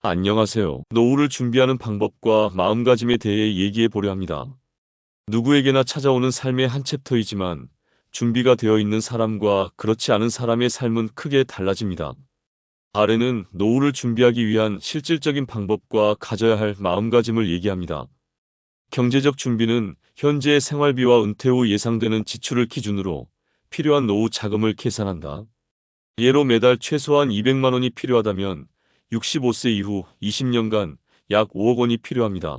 안녕하세요. 노후를 준비하는 방법과 마음가짐에 대해 얘기해 보려 합니다. 누구에게나 찾아오는 삶의 한 챕터이지만 준비가 되어 있는 사람과 그렇지 않은 사람의 삶은 크게 달라집니다. 아래는 노후를 준비하기 위한 실질적인 방법과 가져야 할 마음가짐을 얘기합니다. 경제적 준비는 현재의 생활비와 은퇴 후 예상되는 지출을 기준으로 필요한 노후 자금을 계산한다. 예로 매달 최소한 200만 원이 필요하다면 65세 이후 20년간 약 5억 원이 필요합니다.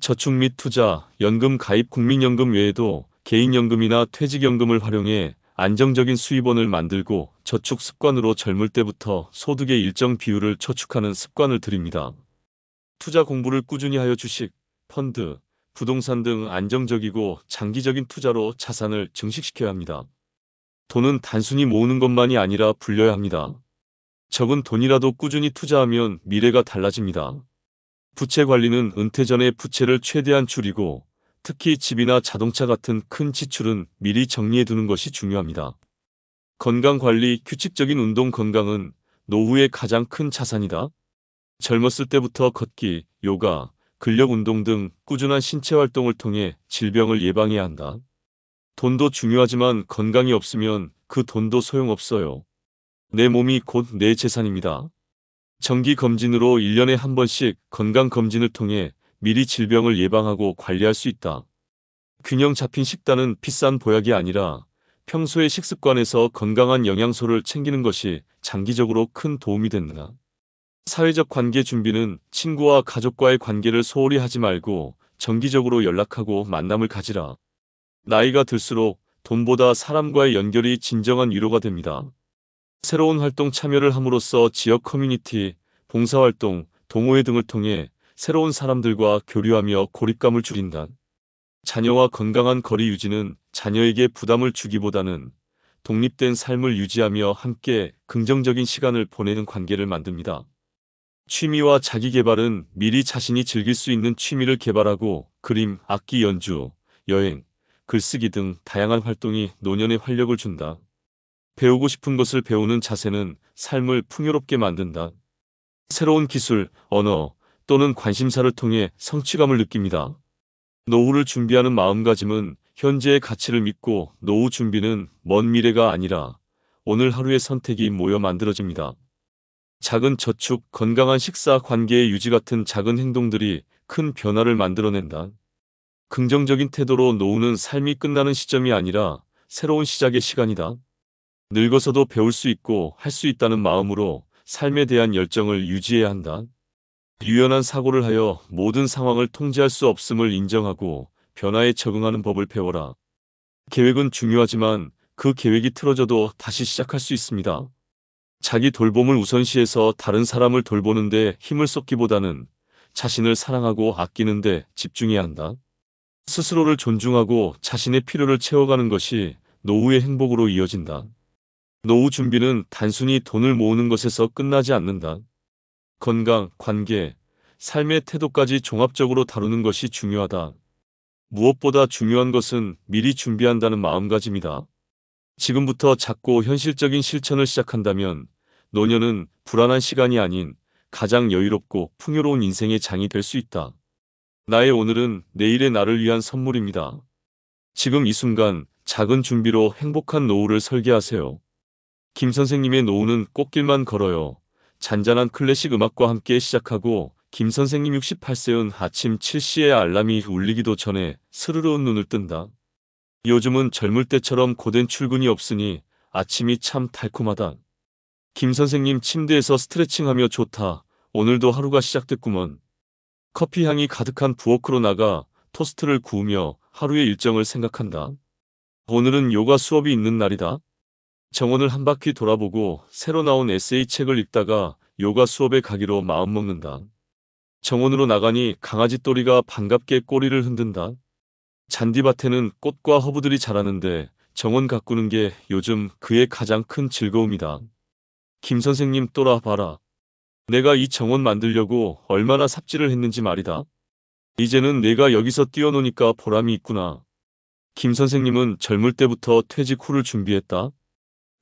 저축 및 투자, 연금 가입 국민연금 외에도 개인연금이나 퇴직연금을 활용해 안정적인 수입원을 만들고 저축 습관으로 젊을 때부터 소득의 일정 비율을 저축하는 습관을 들입니다. 투자 공부를 꾸준히 하여 주식, 펀드, 부동산 등 안정적이고 장기적인 투자로 자산을 증식시켜야 합니다. 돈은 단순히 모으는 것만이 아니라 불려야 합니다. 적은 돈이라도 꾸준히 투자하면 미래가 달라집니다. 부채 관리는 은퇴 전에 부채를 최대한 줄이고 특히 집이나 자동차 같은 큰 지출은 미리 정리해 두는 것이 중요합니다. 건강 관리, 규칙적인 운동 건강은 노후의 가장 큰 자산이다. 젊었을 때부터 걷기, 요가, 근력 운동 등 꾸준한 신체 활동을 통해 질병을 예방해야 한다. 돈도 중요하지만 건강이 없으면 그 돈도 소용없어요. 내 몸이 곧 내 재산입니다. 정기 검진으로 1년에 한 번씩 건강검진을 통해 미리 질병을 예방하고 관리할 수 있다. 균형 잡힌 식단은 비싼 보약이 아니라 평소의 식습관에서 건강한 영양소를 챙기는 것이 장기적으로 큰 도움이 된다. 사회적 관계 준비는 친구와 가족과의 관계를 소홀히 하지 말고 정기적으로 연락하고 만남을 가지라. 나이가 들수록 돈보다 사람과의 연결이 진정한 위로가 됩니다. 새로운 활동 참여를 함으로써 지역 커뮤니티, 봉사활동, 동호회 등을 통해 새로운 사람들과 교류하며 고립감을 줄인다. 자녀와 건강한 거리 유지는 자녀에게 부담을 주기보다는 독립된 삶을 유지하며 함께 긍정적인 시간을 보내는 관계를 만듭니다. 취미와 자기 개발은 미리 자신이 즐길 수 있는 취미를 개발하고 그림, 악기 연주, 여행, 글쓰기 등 다양한 활동이 노년에 활력을 준다. 배우고 싶은 것을 배우는 자세는 삶을 풍요롭게 만든다. 새로운 기술, 언어 또는 관심사를 통해 성취감을 느낍니다. 노후를 준비하는 마음가짐은 현재의 가치를 믿고 노후 준비는 먼 미래가 아니라 오늘 하루의 선택이 모여 만들어집니다. 작은 저축, 건강한 식사, 관계의 유지 같은 작은 행동들이 큰 변화를 만들어낸다. 긍정적인 태도로 노후는 삶이 끝나는 시점이 아니라 새로운 시작의 시간이다. 늙어서도 배울 수 있고 할 수 있다는 마음으로 삶에 대한 열정을 유지해야 한다. 유연한 사고를 하여 모든 상황을 통제할 수 없음을 인정하고 변화에 적응하는 법을 배워라. 계획은 중요하지만 그 계획이 틀어져도 다시 시작할 수 있습니다. 자기 돌봄을 우선시해서 다른 사람을 돌보는데 힘을 쏟기보다는 자신을 사랑하고 아끼는 데 집중해야 한다. 스스로를 존중하고 자신의 필요를 채워가는 것이 노후의 행복으로 이어진다. 노후 준비는 단순히 돈을 모으는 것에서 끝나지 않는다. 건강, 관계, 삶의 태도까지 종합적으로 다루는 것이 중요하다. 무엇보다 중요한 것은 미리 준비한다는 마음가짐이다. 지금부터 작고 현실적인 실천을 시작한다면 노년은 불안한 시간이 아닌 가장 여유롭고 풍요로운 인생의 장이 될 수 있다. 나의 오늘은 내일의 나를 위한 선물입니다. 지금 이 순간 작은 준비로 행복한 노후를 설계하세요. 김 선생님의 노후는 꽃길만 걸어요. 잔잔한 클래식 음악과 함께 시작하고 김 선생님 68세은 아침 7시에 알람이 울리기도 전에 스르르 눈을 뜬다. 요즘은 젊을 때처럼 고된 출근이 없으니 아침이 참 달콤하다. 김 선생님 침대에서 스트레칭하며 좋다. 오늘도 하루가 시작됐구먼. 커피 향이 가득한 부엌으로 나가 토스트를 구우며 하루의 일정을 생각한다. 오늘은 요가 수업이 있는 날이다. 정원을 한 바퀴 돌아보고 새로 나온 에세이 책을 읽다가 요가 수업에 가기로 마음먹는다. 정원으로 나가니 강아지 또리가 반갑게 꼬리를 흔든다. 잔디밭에는 꽃과 허브들이 자라는데 정원 가꾸는 게 요즘 그의 가장 큰 즐거움이다. 김 선생님 또라 봐라. 내가 이 정원 만들려고 얼마나 삽질을 했는지 말이다. 이제는 내가 여기서 뛰어노니까 보람이 있구나. 김 선생님은 젊을 때부터 퇴직 후를 준비했다.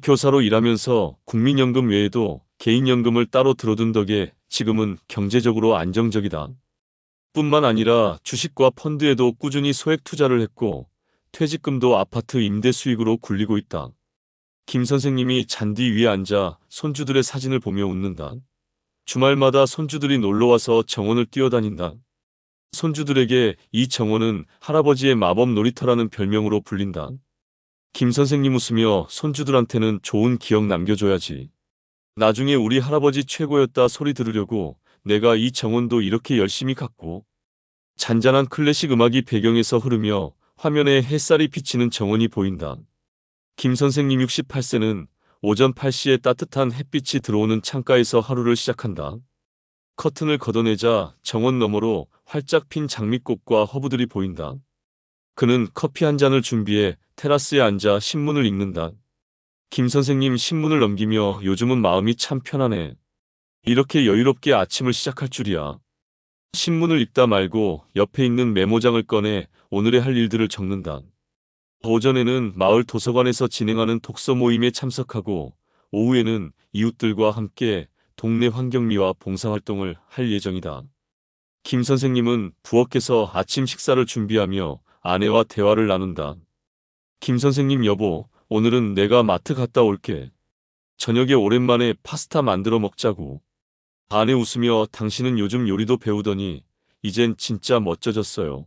교사로 일하면서 국민연금 외에도 개인연금을 따로 들어둔 덕에 지금은 경제적으로 안정적이다. 뿐만 아니라 주식과 펀드에도 꾸준히 소액 투자를 했고 퇴직금도 아파트 임대 수익으로 굴리고 있다. 김 선생님이 잔디 위에 앉아 손주들의 사진을 보며 웃는다. 주말마다 손주들이 놀러와서 정원을 뛰어다닌다. 손주들에게 이 정원은 할아버지의 마법 놀이터라는 별명으로 불린다. 김 선생님 웃으며 손주들한테는 좋은 기억 남겨줘야지. 나중에 우리 할아버지 최고였다 소리 들으려고 내가 이 정원도 이렇게 열심히 갔고. 잔잔한 클래식 음악이 배경에서 흐르며 화면에 햇살이 비치는 정원이 보인다. 김 선생님 68세는 오전 8시에 따뜻한 햇빛이 들어오는 창가에서 하루를 시작한다. 커튼을 걷어내자 정원 너머로 활짝 핀 장미꽃과 허브들이 보인다. 그는 커피 한 잔을 준비해 테라스에 앉아 신문을 읽는다. 김 선생님 신문을 넘기며 요즘은 마음이 참 편하네. 이렇게 여유롭게 아침을 시작할 줄이야. 신문을 읽다 말고 옆에 있는 메모장을 꺼내 오늘의 할 일들을 적는다. 오전에는 마을 도서관에서 진행하는 독서 모임에 참석하고 오후에는 이웃들과 함께 동네 환경미화 봉사활동을 할 예정이다. 김 선생님은 부엌에서 아침 식사를 준비하며 아내와 대화를 나눈다. 김 선생님 여보, 오늘은 내가 마트 갔다 올게. 저녁에 오랜만에 파스타 만들어 먹자고. 아내 웃으며 당신은 요즘 요리도 배우더니 이젠 진짜 멋져졌어요.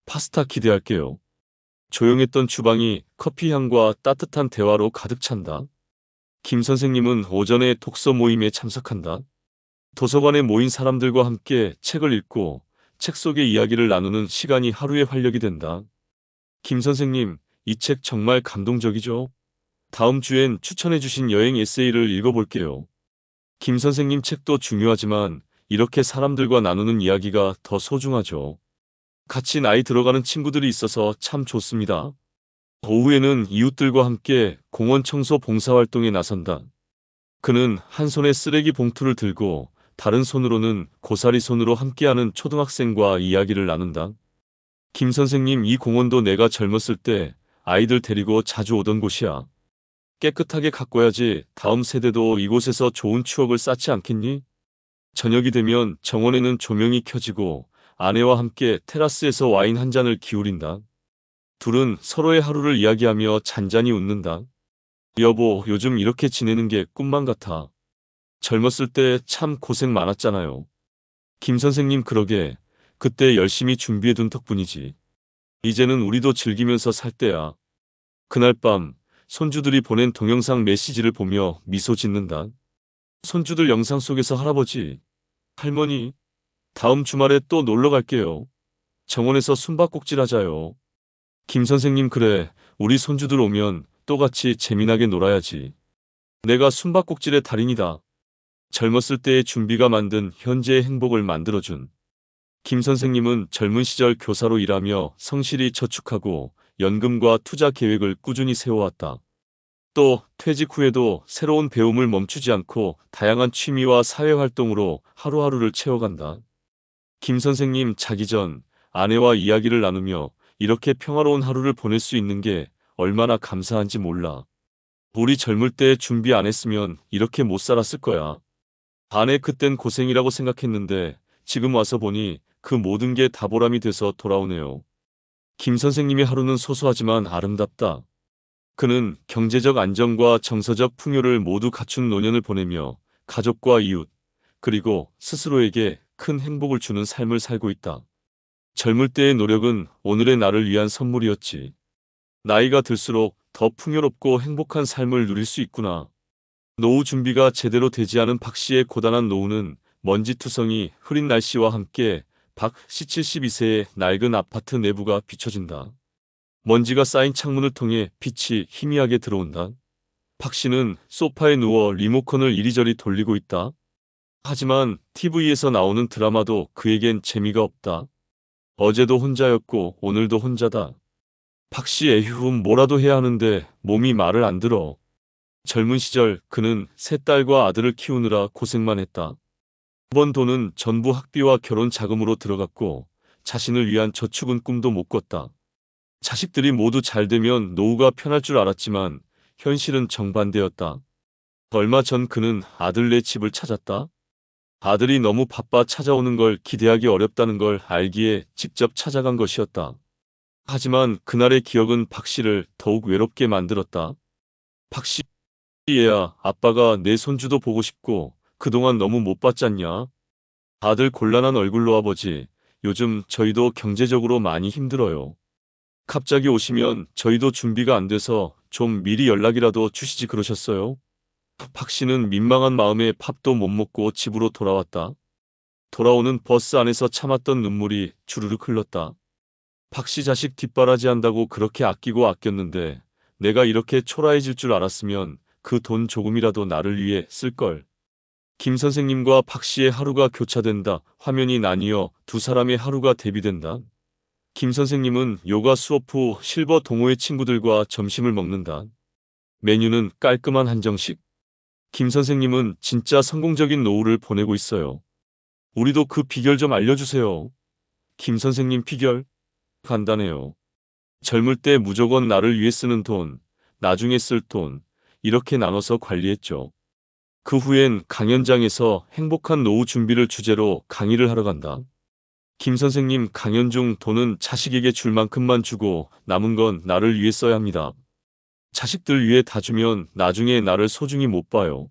파스타 기대할게요. 조용했던 주방이 커피 향과 따뜻한 대화로 가득 찬다. 김 선생님은 오전에 독서 모임에 참석한다. 도서관에 모인 사람들과 함께 책을 읽고 책 속의 이야기를 나누는 시간이 하루의 활력이 된다. 김 선생님, 이 책 정말 감동적이죠? 다음 주엔 추천해주신 여행 에세이를 읽어볼게요. 김 선생님 책도 중요하지만 이렇게 사람들과 나누는 이야기가 더 소중하죠. 같이 나이 들어가는 친구들이 있어서 참 좋습니다. 오후에는 이웃들과 함께 공원 청소 봉사활동에 나선다. 그는 한 손에 쓰레기 봉투를 들고 다른 손으로는 고사리 손으로 함께하는 초등학생과 이야기를 나눈다. 김 선생님, 이 공원도 내가 젊었을 때 아이들 데리고 자주 오던 곳이야. 깨끗하게 가꿔야지 다음 세대도 이곳에서 좋은 추억을 쌓지 않겠니? 저녁이 되면 정원에는 조명이 켜지고 아내와 함께 테라스에서 와인 한 잔을 기울인다. 둘은 서로의 하루를 이야기하며 잔잔히 웃는다. 여보, 요즘 이렇게 지내는 게 꿈만 같아. 젊었을 때 참 고생 많았잖아요. 김 선생님 그러게. 그때 열심히 준비해둔 덕분이지. 이제는 우리도 즐기면서 살 때야. 그날 밤 손주들이 보낸 동영상 메시지를 보며 미소 짓는다. 손주들 영상 속에서 할아버지, 할머니, 다음 주말에 또 놀러 갈게요. 정원에서 숨바꼭질 하자요. 김 선생님 그래, 우리 손주들 오면 또 같이 재미나게 놀아야지. 내가 숨바꼭질의 달인이다. 젊었을 때의 준비가 만든 현재의 행복을 만들어준. 김 선생님은 젊은 시절 교사로 일하며 성실히 저축하고 연금과 투자 계획을 꾸준히 세워왔다. 또 퇴직 후에도 새로운 배움을 멈추지 않고 다양한 취미와 사회활동으로 하루하루를 채워간다. 김 선생님 자기 전 아내와 이야기를 나누며 이렇게 평화로운 하루를 보낼 수 있는 게 얼마나 감사한지 몰라. 우리 젊을 때 준비 안 했으면 이렇게 못 살았을 거야. 아내 그땐 고생이라고 생각했는데 지금 와서 보니 그 모든 게 다 보람이 돼서 돌아오네요. 김 선생님의 하루는 소소하지만 아름답다. 그는 경제적 안정과 정서적 풍요를 모두 갖춘 노년을 보내며 가족과 이웃, 그리고 스스로에게 큰 행복을 주는 삶을 살고 있다. 젊을 때의 노력은 오늘의 나를 위한 선물이었지. 나이가 들수록 더 풍요롭고 행복한 삶을 누릴 수 있구나. 노후 준비가 제대로 되지 않은 박 씨의 고단한 노후는 먼지투성이 흐린 날씨와 함께 박 씨 72세의 낡은 아파트 내부가 비춰진다. 먼지가 쌓인 창문을 통해 빛이 희미하게 들어온다. 박 씨는 소파에 누워 리모컨을 이리저리 돌리고 있다. 하지만 TV에서 나오는 드라마도 그에겐 재미가 없다. 어제도 혼자였고 오늘도 혼자다. 박 씨 에휴 뭐라도 해야 하는데 몸이 말을 안 들어. 젊은 시절 그는 세 딸과 아들을 키우느라 고생만 했다. 번 돈은 전부 학비와 결혼 자금으로 들어갔고 자신을 위한 저축은 꿈도 못 꿨다. 자식들이 모두 잘 되면 노후가 편할 줄 알았지만 현실은 정반대였다. 얼마 전 그는 아들네 집을 찾았다. 아들이 너무 바빠 찾아오는 걸 기대하기 어렵다는 걸 알기에 직접 찾아간 것이었다. 하지만 그날의 기억은 박 씨를 더욱 외롭게 만들었다. 박 씨, 얘야, 아빠가 내 손주도 보고 싶고 그동안 너무 못 봤잖냐? 아들 곤란한 얼굴로 아버지, 요즘 저희도 경제적으로 많이 힘들어요. 갑자기 오시면 저희도 준비가 안 돼서 좀 미리 연락이라도 주시지 그러셨어요? 박 씨는 민망한 마음에 밥도 못 먹고 집으로 돌아왔다. 돌아오는 버스 안에서 참았던 눈물이 주르륵 흘렀다. 박 씨 자식 뒷바라지한다고 그렇게 아끼고 아꼈는데 내가 이렇게 초라해질 줄 알았으면 그 돈 조금이라도 나를 위해 쓸걸. 김 선생님과 박 씨의 하루가 교차된다. 화면이 나뉘어 두 사람의 하루가 대비된다. 김 선생님은 요가 수업 후 실버 동호회 친구들과 점심을 먹는다. 메뉴는 깔끔한 한정식. 김 선생님은 진짜 성공적인 노후를 보내고 있어요. 우리도 그 비결 좀 알려주세요. 김 선생님 비결? 간단해요. 젊을 때 무조건 나를 위해 쓰는 돈, 나중에 쓸 돈, 이렇게 나눠서 관리했죠. 그 후엔 강연장에서 행복한 노후 준비를 주제로 강의를 하러 간다. 김 선생님 강연 중 돈은 자식에게 줄 만큼만 주고 남은 건 나를 위해 써야 합니다. 자식들 위해 다 주면 나중에 나를 소중히 못 봐요.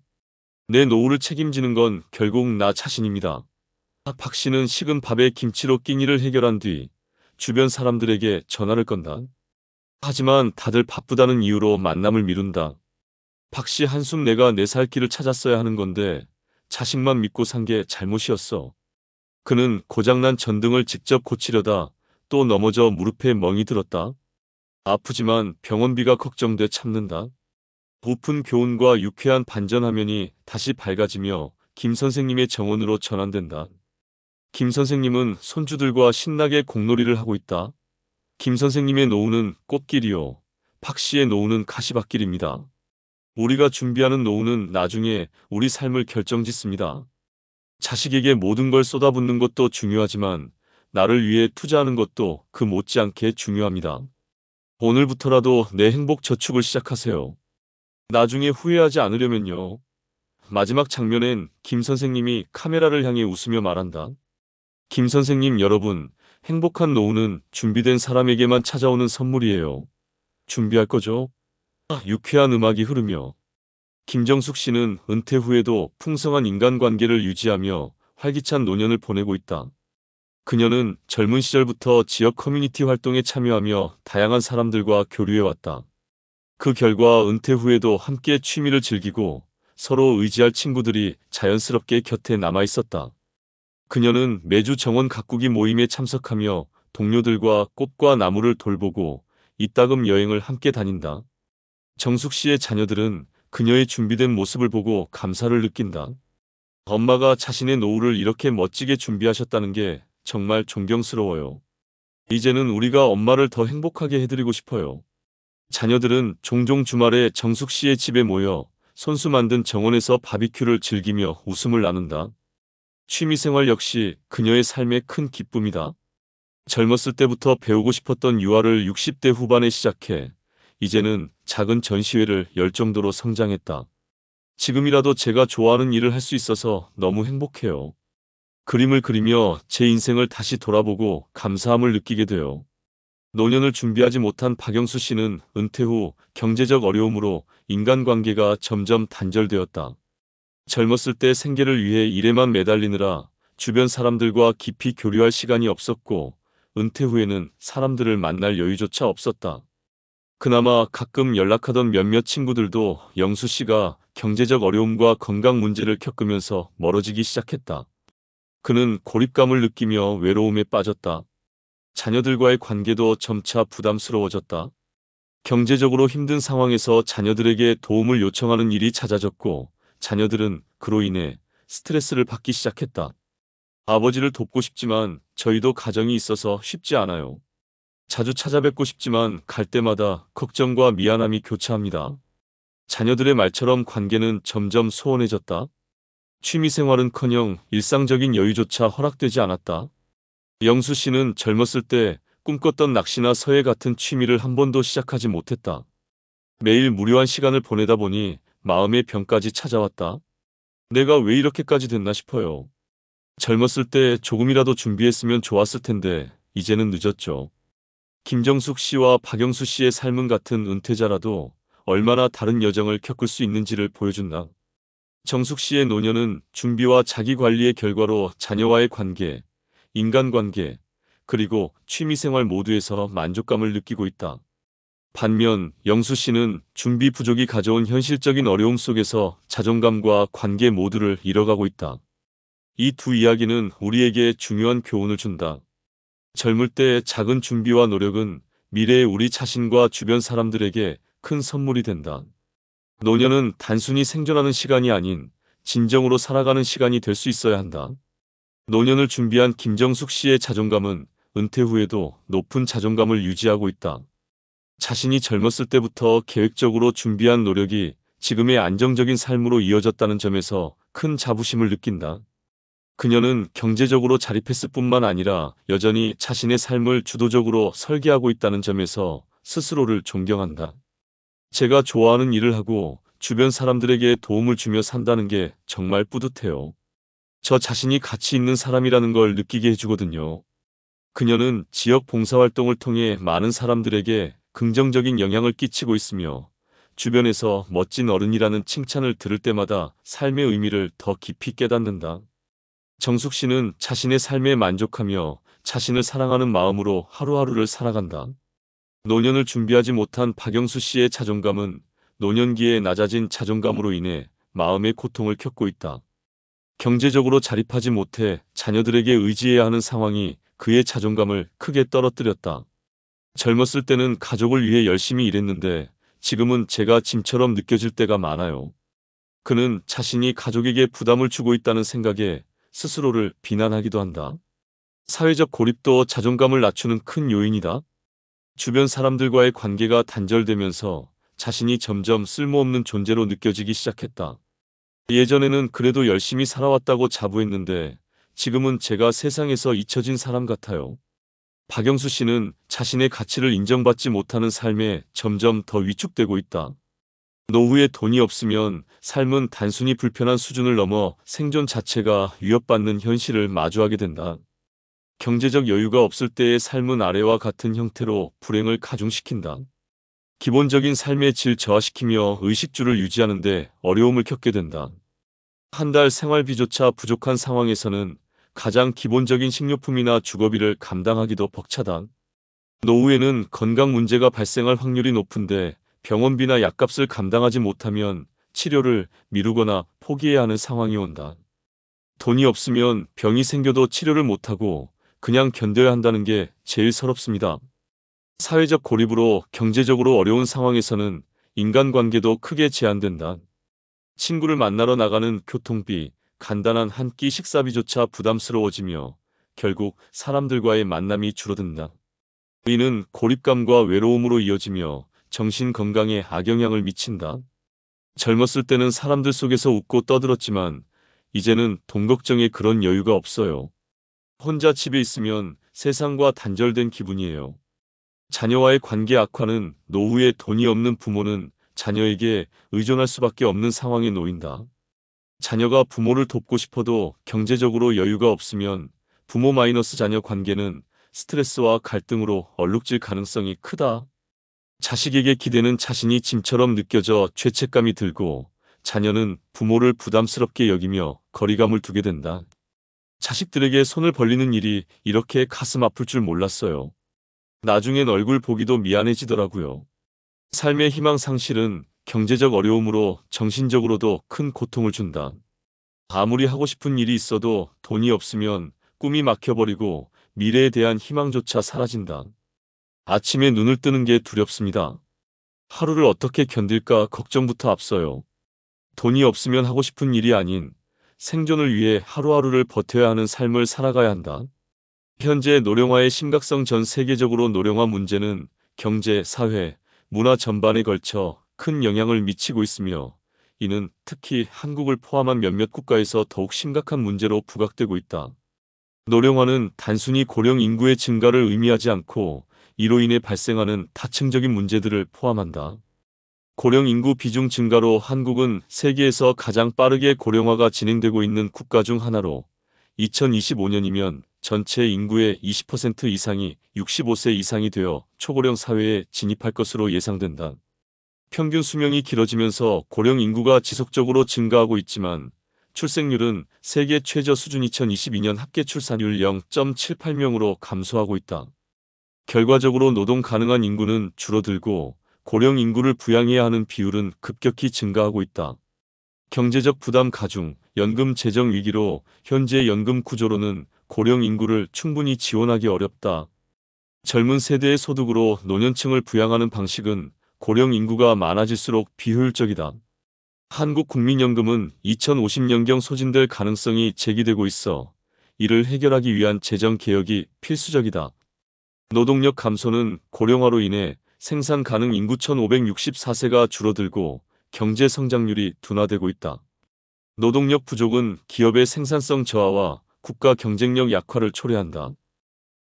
내 노후를 책임지는 건 결국 나 자신입니다. 박 씨는 식은 밥에 김치로 끼니를 해결한 뒤 주변 사람들에게 전화를 건다. 하지만 다들 바쁘다는 이유로 만남을 미룬다. 박 씨 한숨 내가 내 살 길을 찾았어야 하는 건데 자식만 믿고 산 게 잘못이었어. 그는 고장난 전등을 직접 고치려다 또 넘어져 무릎에 멍이 들었다. 아프지만 병원비가 걱정돼 참는다. 고픈 교훈과 유쾌한 반전 화면이 다시 밝아지며 김 선생님의 정원으로 전환된다. 김 선생님은 손주들과 신나게 공놀이를 하고 있다. 김 선생님의 노후는 꽃길이요. 박 씨의 노후는 가시밭길입니다. 우리가 준비하는 노후는 나중에 우리 삶을 결정짓습니다. 자식에게 모든 걸 쏟아붓는 것도 중요하지만 나를 위해 투자하는 것도 그 못지않게 중요합니다. 오늘부터라도 내 행복 저축을 시작하세요. 나중에 후회하지 않으려면요. 마지막 장면엔 김 선생님이 카메라를 향해 웃으며 말한다. 김 선생님 여러분, 행복한 노후는 준비된 사람에게만 찾아오는 선물이에요. 준비할 거죠? 유쾌한 음악이 흐르며 김정숙 씨는 은퇴 후에도 풍성한 인간관계를 유지하며 활기찬 노년을 보내고 있다. 그녀는 젊은 시절부터 지역 커뮤니티 활동에 참여하며 다양한 사람들과 교류해왔다. 그 결과 은퇴 후에도 함께 취미를 즐기고 서로 의지할 친구들이 자연스럽게 곁에 남아 있었다. 그녀는 매주 정원 가꾸기 모임에 참석하며 동료들과 꽃과 나무를 돌보고 이따금 여행을 함께 다닌다. 정숙 씨의 자녀들은 그녀의 준비된 모습을 보고 감사를 느낀다. 엄마가 자신의 노후를 이렇게 멋지게 준비하셨다는 게 정말 존경스러워요. 이제는 우리가 엄마를 더 행복하게 해드리고 싶어요. 자녀들은 종종 주말에 정숙 씨의 집에 모여 손수 만든 정원에서 바비큐를 즐기며 웃음을 나눈다. 취미생활 역시 그녀의 삶의 큰 기쁨이다. 젊었을 때부터 배우고 싶었던 유아를 60대 후반에 시작해 이제는 작은 전시회를 열 정도로 성장했다. 지금이라도 제가 좋아하는 일을 할 수 있어서 너무 행복해요. 그림을 그리며 제 인생을 다시 돌아보고 감사함을 느끼게 돼요. 노년을 준비하지 못한 박영수 씨는 은퇴 후 경제적 어려움으로 인간관계가 점점 단절되었다. 젊었을 때 생계를 위해 일에만 매달리느라 주변 사람들과 깊이 교류할 시간이 없었고 은퇴 후에는 사람들을 만날 여유조차 없었다. 그나마 가끔 연락하던 몇몇 친구들도 영수 씨가 경제적 어려움과 건강 문제를 겪으면서 멀어지기 시작했다. 그는 고립감을 느끼며 외로움에 빠졌다. 자녀들과의 관계도 점차 부담스러워졌다. 경제적으로 힘든 상황에서 자녀들에게 도움을 요청하는 일이 잦아졌고 자녀들은 그로 인해 스트레스를 받기 시작했다. 아버지를 돕고 싶지만 저희도 가정이 있어서 쉽지 않아요. 자주 찾아뵙고 싶지만 갈 때마다 걱정과 미안함이 교차합니다. 자녀들의 말처럼 관계는 점점 소원해졌다. 취미생활은커녕 일상적인 여유조차 허락되지 않았다. 영수 씨는 젊었을 때 꿈꿨던 낚시나 서예 같은 취미를 한 번도 시작하지 못했다. 매일 무료한 시간을 보내다 보니 마음의 병까지 찾아왔다. 내가 왜 이렇게까지 됐나 싶어요. 젊었을 때 조금이라도 준비했으면 좋았을 텐데 이제는 늦었죠. 김정숙 씨와 박영수 씨의 삶은 같은 은퇴자라도 얼마나 다른 여정을 겪을 수 있는지를 보여준다. 정숙 씨의 노년은 준비와 자기 관리의 결과로 자녀와의 관계, 인간관계, 그리고 취미생활 모두에서 만족감을 느끼고 있다. 반면 영수 씨는 준비 부족이 가져온 현실적인 어려움 속에서 자존감과 관계 모두를 잃어가고 있다. 이 두 이야기는 우리에게 중요한 교훈을 준다. 젊을 때의 작은 준비와 노력은 미래의 우리 자신과 주변 사람들에게 큰 선물이 된다. 노년은 단순히 생존하는 시간이 아닌 진정으로 살아가는 시간이 될 수 있어야 한다. 노년을 준비한 김정숙 씨의 자존감은 은퇴 후에도 높은 자존감을 유지하고 있다. 자신이 젊었을 때부터 계획적으로 준비한 노력이 지금의 안정적인 삶으로 이어졌다는 점에서 큰 자부심을 느낀다. 그녀는 경제적으로 자립했을 뿐만 아니라 여전히 자신의 삶을 주도적으로 설계하고 있다는 점에서 스스로를 존경한다. 제가 좋아하는 일을 하고 주변 사람들에게 도움을 주며 산다는 게 정말 뿌듯해요. 저 자신이 가치 있는 사람이라는 걸 느끼게 해주거든요. 그녀는 지역 봉사활동을 통해 많은 사람들에게 긍정적인 영향을 끼치고 있으며 주변에서 멋진 어른이라는 칭찬을 들을 때마다 삶의 의미를 더 깊이 깨닫는다. 정숙 씨는 자신의 삶에 만족하며 자신을 사랑하는 마음으로 하루하루를 살아간다. 노년을 준비하지 못한 박영수 씨의 자존감은 노년기에 낮아진 자존감으로 인해 마음의 고통을 겪고 있다. 경제적으로 자립하지 못해 자녀들에게 의지해야 하는 상황이 그의 자존감을 크게 떨어뜨렸다. 젊었을 때는 가족을 위해 열심히 일했는데 지금은 제가 짐처럼 느껴질 때가 많아요. 그는 자신이 가족에게 부담을 주고 있다는 생각에 스스로를 비난하기도 한다. 사회적 고립도 자존감을 낮추는 큰 요인이다. 주변 사람들과의 관계가 단절되면서 자신이 점점 쓸모없는 존재로 느껴지기 시작했다. 예전에는 그래도 열심히 살아왔다고 자부했는데 지금은 제가 세상에서 잊혀진 사람 같아요. 박영수 씨는 자신의 가치를 인정받지 못하는 삶에 점점 더 위축되고 있다. 노후에 돈이 없으면 삶은 단순히 불편한 수준을 넘어 생존 자체가 위협받는 현실을 마주하게 된다. 경제적 여유가 없을 때의 삶은 아래와 같은 형태로 불행을 가중시킨다. 기본적인 삶의 질 저하시키며 의식주를 유지하는 데 어려움을 겪게 된다. 한 달 생활비조차 부족한 상황에서는 가장 기본적인 식료품이나 주거비를 감당하기도 벅차다. 노후에는 건강 문제가 발생할 확률이 높은데 병원비나 약값을 감당하지 못하면 치료를 미루거나 포기해야 하는 상황이 온다. 돈이 없으면 병이 생겨도 치료를 못하고 그냥 견뎌야 한다는 게 제일 서럽습니다. 사회적 고립으로 경제적으로 어려운 상황에서는 인간관계도 크게 제한된다. 친구를 만나러 나가는 교통비, 간단한 한 끼 식사비조차 부담스러워지며 결국 사람들과의 만남이 줄어든다. 이는 고립감과 외로움으로 이어지며 정신 건강에 악영향을 미친다. 젊었을 때는 사람들 속에서 웃고 떠들었지만 이제는 돈 걱정에 그런 여유가 없어요. 혼자 집에 있으면 세상과 단절된 기분이에요. 자녀와의 관계 악화는 노후에 돈이 없는 부모는 자녀에게 의존할 수밖에 없는 상황에 놓인다. 자녀가 부모를 돕고 싶어도 경제적으로 여유가 없으면 부모 마이너스 자녀 관계는 스트레스와 갈등으로 얼룩질 가능성이 크다. 자식에게 기대는 자신이 짐처럼 느껴져 죄책감이 들고 자녀는 부모를 부담스럽게 여기며 거리감을 두게 된다. 자식들에게 손을 벌리는 일이 이렇게 가슴 아플 줄 몰랐어요. 나중엔 얼굴 보기도 미안해지더라고요. 삶의 희망 상실은 경제적 어려움으로 정신적으로도 큰 고통을 준다. 아무리 하고 싶은 일이 있어도 돈이 없으면 꿈이 막혀버리고 미래에 대한 희망조차 사라진다. 아침에 눈을 뜨는 게 두렵습니다. 하루를 어떻게 견딜까 걱정부터 앞서요. 돈이 없으면 하고 싶은 일이 아닌 생존을 위해 하루하루를 버텨야 하는 삶을 살아가야 한다. 현재 노령화의 심각성 전 세계적으로 노령화 문제는 경제, 사회, 문화 전반에 걸쳐 큰 영향을 미치고 있으며 이는 특히 한국을 포함한 몇몇 국가에서 더욱 심각한 문제로 부각되고 있다. 노령화는 단순히 고령 인구의 증가를 의미하지 않고 이로 인해 발생하는 다층적인 문제들을 포함한다. 고령 인구 비중 증가로 한국은 세계에서 가장 빠르게 고령화가 진행되고 있는 국가 중 하나로 2025년이면 전체 인구의 20% 이상이 65세 이상이 되어 초고령 사회에 진입할 것으로 예상된다. 평균 수명이 길어지면서 고령 인구가 지속적으로 증가하고 있지만 출생률은 세계 최저 수준 2022년 합계 출산율 0.78명으로 감소하고 있다. 결과적으로 노동 가능한 인구는 줄어들고 고령 인구를 부양해야 하는 비율은 급격히 증가하고 있다. 경제적 부담 가중, 연금 재정 위기로 현재 연금 구조로는 고령 인구를 충분히 지원하기 어렵다. 젊은 세대의 소득으로 노년층을 부양하는 방식은 고령 인구가 많아질수록 비효율적이다. 한국국민연금은 2050년경 소진될 가능성이 제기되고 있어 이를 해결하기 위한 재정 개혁이 필수적이다. 노동력 감소는 고령화로 인해 생산 가능 인구 1564세가 줄어들고 경제 성장률이 둔화되고 있다. 노동력 부족은 기업의 생산성 저하와 국가 경쟁력 약화를 초래한다.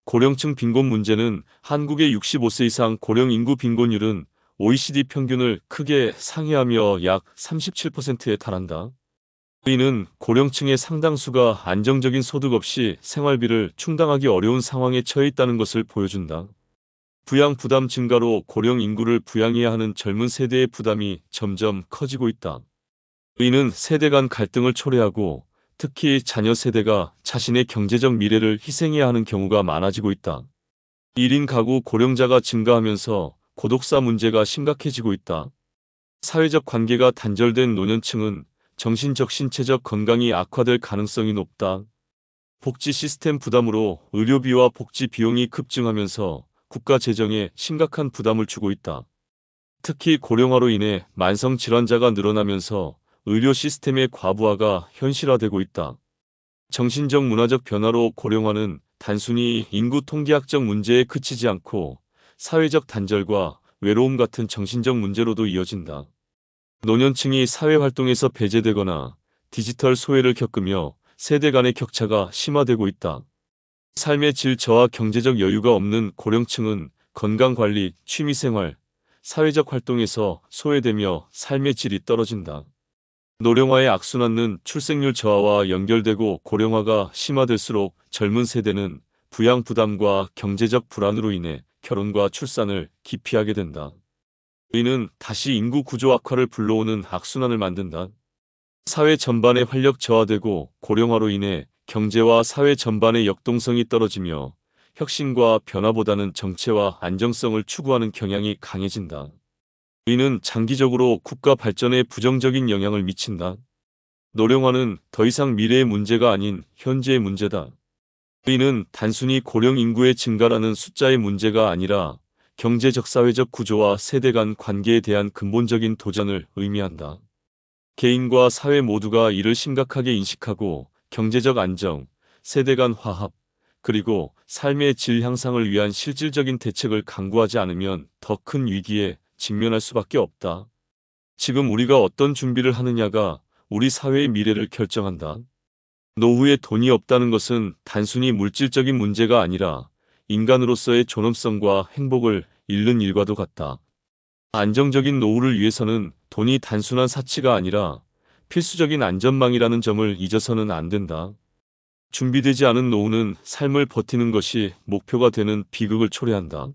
고령층 빈곤 문제는 한국의 65세 이상 고령 인구 빈곤율은 OECD 평균을 크게 상회하며 약 37%에 달한다. 이는 고령층의 상당수가 안정적인 소득 없이 생활비를 충당하기 어려운 상황에 처해 있다는 것을 보여준다. 부양 부담 증가로 고령 인구를 부양해야 하는 젊은 세대의 부담이 점점 커지고 있다. 이는 세대 간 갈등을 초래하고 특히 자녀 세대가 자신의 경제적 미래를 희생해야 하는 경우가 많아지고 있다. 1인 가구 고령자가 증가하면서 고독사 문제가 심각해지고 있다. 사회적 관계가 단절된 노년층은 정신적 신체적 건강이 악화될 가능성이 높다. 복지 시스템 부담으로 의료비와 복지 비용이 급증하면서 국가 재정에 심각한 부담을 주고 있다. 특히 고령화로 인해 만성질환자가 늘어나면서 의료 시스템의 과부하가 현실화되고 있다. 정신적 문화적 변화로 고령화는 단순히 인구 통계학적 문제에 그치지 않고 사회적 단절과 외로움 같은 정신적 문제로도 이어진다. 노년층이 사회활동에서 배제되거나 디지털 소외를 겪으며 세대 간의 격차가 심화되고 있다. 삶의 질 저하 경제적 여유가 없는 고령층은 건강관리, 취미생활, 사회적 활동에서 소외되며 삶의 질이 떨어진다. 노령화의 악순환은 출생률 저하와 연결되고 고령화가 심화될수록 젊은 세대는 부양 부담과 경제적 불안으로 인해 결혼과 출산을 기피하게 된다. 이는 다시 인구 구조 악화를 불러오는 악순환을 만든다. 사회 전반의 활력 저하되고 고령화로 인해 경제와 사회 전반의 역동성이 떨어지며 혁신과 변화보다는 정체와 안정성을 추구하는 경향이 강해진다. 이는 장기적으로 국가 발전에 부정적인 영향을 미친다. 노령화는 더 이상 미래의 문제가 아닌 현재의 문제다. 이는 단순히 고령 인구의 증가라는 숫자의 문제가 아니라 경제적 사회적 구조와 세대 간 관계에 대한 근본적인 도전을 의미한다. 개인과 사회 모두가 이를 심각하게 인식하고 경제적 안정, 세대 간 화합, 그리고 삶의 질 향상을 위한 실질적인 대책을 강구하지 않으면 더 큰 위기에 직면할 수밖에 없다. 지금 우리가 어떤 준비를 하느냐가 우리 사회의 미래를 결정한다. 노후에 돈이 없다는 것은 단순히 물질적인 문제가 아니라 인간으로서의 존엄성과 행복을 잃는 일과도 같다. 안정적인 노후를 위해서는 돈이 단순한 사치가 아니라 필수적인 안전망이라는 점을 잊어서는 안 된다. 준비되지 않은 노후는 삶을 버티는 것이 목표가 되는 비극을 초래한다.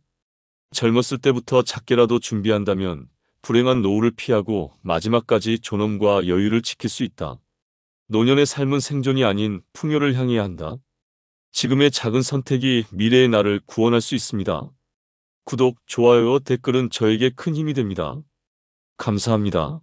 젊었을 때부터 작게라도 준비한다면 불행한 노후를 피하고 마지막까지 존엄과 여유를 지킬 수 있다. 노년의 삶은 생존이 아닌 풍요를 향해야 한다. 지금의 작은 선택이 미래의 나를 구원할 수 있습니다. 구독, 좋아요, 댓글은 저에게 큰 힘이 됩니다. 감사합니다.